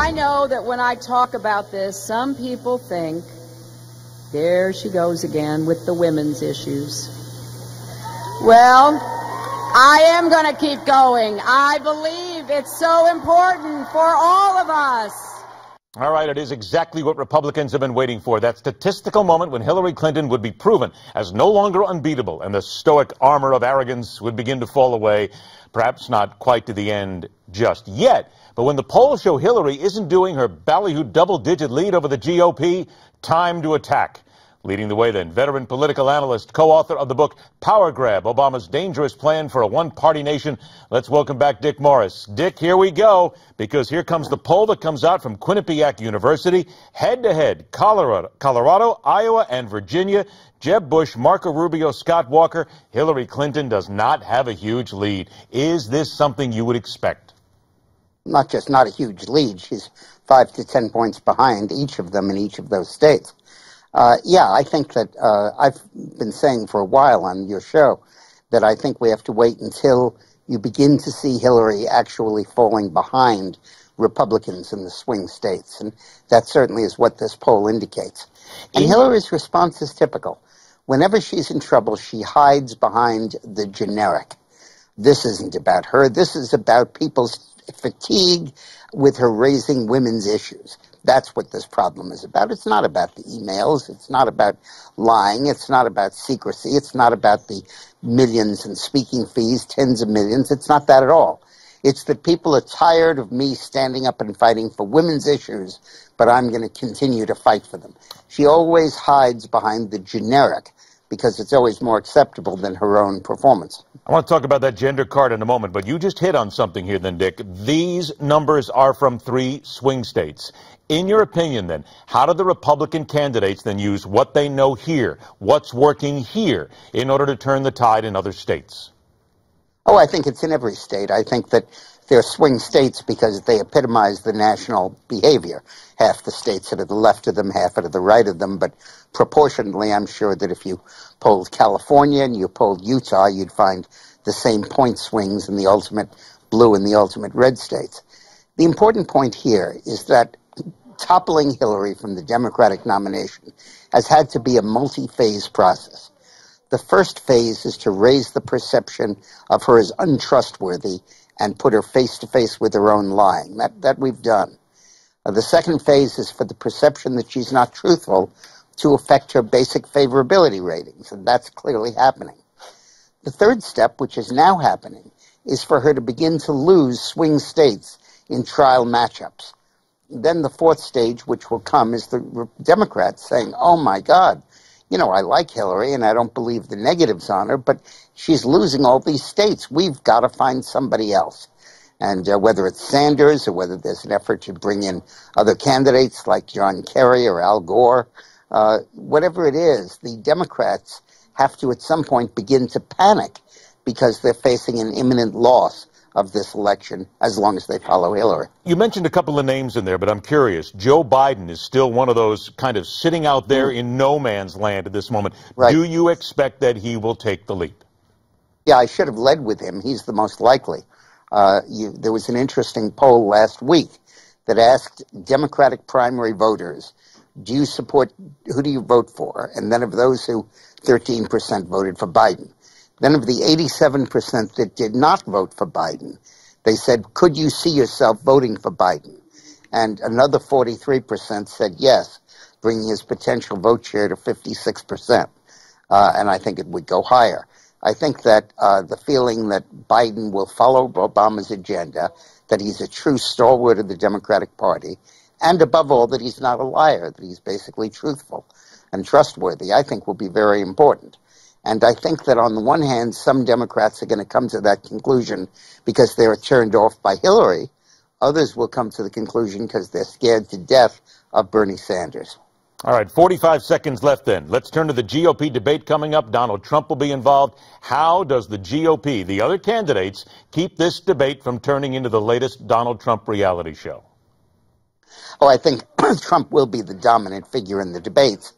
I know that when I talk about this, some people think, there she goes again with the women's issues. Well, I am going to keep going. I believe it's so important for all of us. All right, it is exactly what Republicans have been waiting for. That statistical moment when Hillary Clinton would be proven as no longer unbeatable and the stoic armor of arrogance would begin to fall away. Perhaps not quite to the end just yet. But when the polls show Hillary isn't doing her ballyhoo double-digit lead over the GOP, time to attack. Leading the way then, veteran political analyst, co-author of the book Power Grab, Obama's Dangerous Plan for a One-Party Nation. Let's welcome back Dick Morris. Dick, here we go, because here comes the poll that comes out from Quinnipiac University. Head-to-head, Colorado, Iowa, and Virginia. Jeb Bush, Marco Rubio, Scott Walker. Hillary Clinton does not have a huge lead. Is this something you would expect? Not just not a huge lead. She's 5 to 10 points behind each of them in each of those states. Yeah, I think that I've been saying for a while on your show that I think we have to wait until you begin to see Hillary actually falling behind Republicans in the swing states. And that certainly is what this poll indicates. And Hillary's response is typical. Whenever she's in trouble, she hides behind the generic. This isn't about her. This is about people's fatigue with her raising women's issues. That's what this problem is about. It's not about the emails. It's not about lying. It's not about secrecy. It's not about the millions in speaking fees, tens of millions. It's not that at all. It's that people are tired of me standing up and fighting for women's issues, but I'm going to continue to fight for them. She always hides behind the generic because it's always more acceptable than her own performance. I want to talk about that gender card in a moment, but you just hit on something here then, Dick. These numbers are from 3 swing states. In your opinion, then, how do the Republican candidates then use what they know here, what's working here, in order to turn the tide in other states? Oh, I think it's in every state. I think that they're swing states because they epitomize the national behavior. Half the states are to the left of them, half are to the right of them, but proportionally, I'm sure that if you polled California and you polled Utah, you'd find the same point swings in the ultimate blue and the ultimate red states. The important point here is that toppling Hillary from the Democratic nomination has had to be a multi-phase process. The first phase is to raise the perception of her as untrustworthy and put her face-to-face with her own lying. That we've done. The second phase is for the perception that she's not truthful to affect her basic favorability ratings, and that's clearly happening. The third step, which is now happening, is for her to begin to lose swing states in trial matchups. Then the fourth stage, which will come, is the Democrats saying, oh my God, you know, I like Hillary and I don't believe the negatives on her, but she's losing all these states. We've got to find somebody else. And whether it's Sanders or whether there's an effort to bring in other candidates like John Kerry or Al Gore, whatever it is, the Democrats have to at some point begin to panic because they're facing an imminent loss of this election as long as they follow Hillary. You mentioned a couple of names in there, but I'm curious. Joe Biden is still one of those kind of sitting out there in no man's land at this moment. Right. Do you expect that he will take the lead? Yeah, I should have led with him. He's the most likely. There was an interesting poll last week that asked Democratic primary voters, do you support, who do you vote for? And then of those who, 13% voted for Biden. Then of the 87% that did not vote for Biden, they said, could you see yourself voting for Biden? And another 43% said yes, bringing his potential vote share to 56%. And I think it would go higher. I think that the feeling that Biden will follow Obama's agenda, that he's a true stalwart of the Democratic Party, and above all, that he's not a liar, that he's basically truthful and trustworthy, I think will be very important. And I think that on the one hand, some Democrats are going to come to that conclusion because they're turned off by Hillary. Others will come to the conclusion because they're scared to death of Bernie Sanders. All right, 45 seconds left then. Let's turn to the GOP debate coming up. Donald Trump will be involved. How does the GOP, the other candidates, keep this debate from turning into the latest Donald Trump reality show? Oh, I think Trump will be the dominant figure in the debates.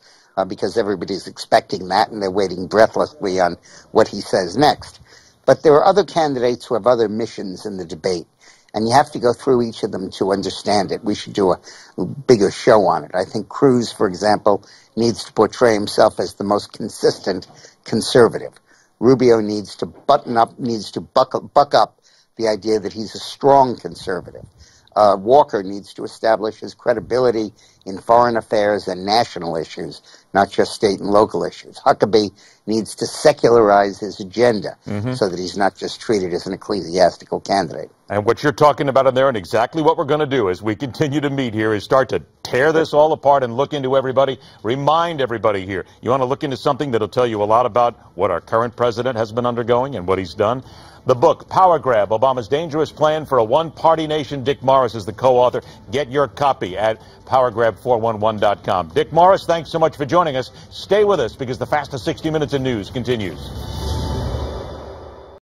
Because everybody's expecting that and they're waiting breathlessly on what he says next. But there are other candidates who have other missions in the debate. And you have to go through each of them to understand it. We should do a bigger show on it. I think Cruz, for example, needs to portray himself as the most consistent conservative. Rubio needs to button up, needs to buck up the idea that he's a strong conservative. Walker needs to establish his credibility in foreign affairs and national issues, not just state and local issues. Huckabee needs to secularize his agenda so that he's not just treated as an ecclesiastical candidate. And what you're talking about in there, and exactly what we're going to do as we continue to meet here, is start to tear this all apart and look into everybody, remind everybody here. You want to look into something that'll tell you a lot about what our current president has been undergoing and what he's done? The book, Power Grab, Obama's Dangerous Plan for a One-Party Nation. Dick Morris is the co-author. Get your copy at powergrab411.com. Dick Morris, thanks so much for joining us. Stay with us because the fastest 60 minutes of news continues.